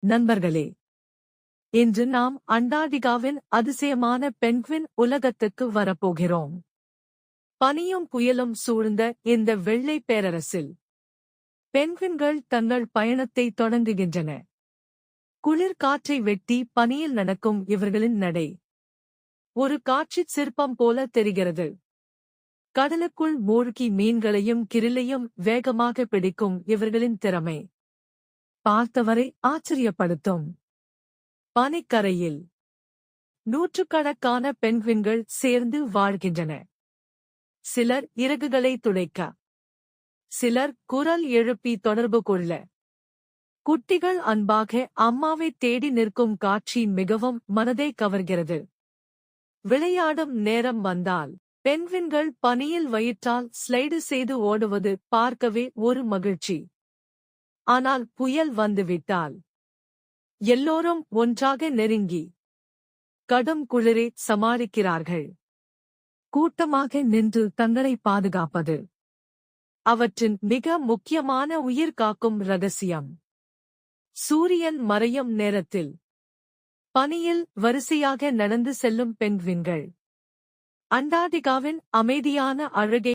நண்பர்களே, இன்று நாம் அண்டார்டிகாவின் அதிசயமான பென்குயின் உலகத்துக்கு வரப்போகிறோம். பனியும் புயலும் சூழ்ந்த இந்த வெள்ளை பேரரசில் பென்குயின்கள் தங்கள் பயணத்தை தொடங்குகின்றன. குளிர் காற்றை வெட்டி பனியில் நடக்கும் இவர்களின் நடை ஒரு காட்சிச் சிற்பம் போல தெரிகிறது. கடலுக்குள் மூழ்கி மீன்களையும் கிரில்லையும் வேகமாக பிடிக்கும் இவர்களின் திறமை பார்த்தவரை ஆச்சரியப்படுத்தும். பனிக்கரையில் நூற்றுக்கணக்கான பென்குயின்கள் சேர்ந்து வாழ்கின்றன. சிலர் இறகுகளை துடைக்க, சிலர் குரல் எழுப்பி தொடர்பு கொள்ள, குட்டிகள் அன்பாக அம்மாவை தேடி நிற்கும் காட்சி மிகவும் மனதை கவர்கிறது. விளையாடும் நேரம் வந்தால் பென்குயின்கள் பனியில் வயிற்றால் ஸ்லைடு செய்து ஓடுவது பார்க்கவே ஒரு மகிழ்ச்சி. ஆனால் புயல் வந்துவிட்டால் எல்லோரும் ஒன்றாக நெருங்கி கடும் குளிரை சமாளிக்கிறார்கள். கூட்டமாக நின்று தங்களை பாதுகாப்பது அவற்றின் மிக முக்கியமான உயிர் காக்கும் ரகசியம். சூரியன் மறையும் நேரத்தில் பனியில் வரிசையாக நடந்து செல்லும் பென்குயின்கள் அண்டார்டிகாவின் அமைதியான அழகை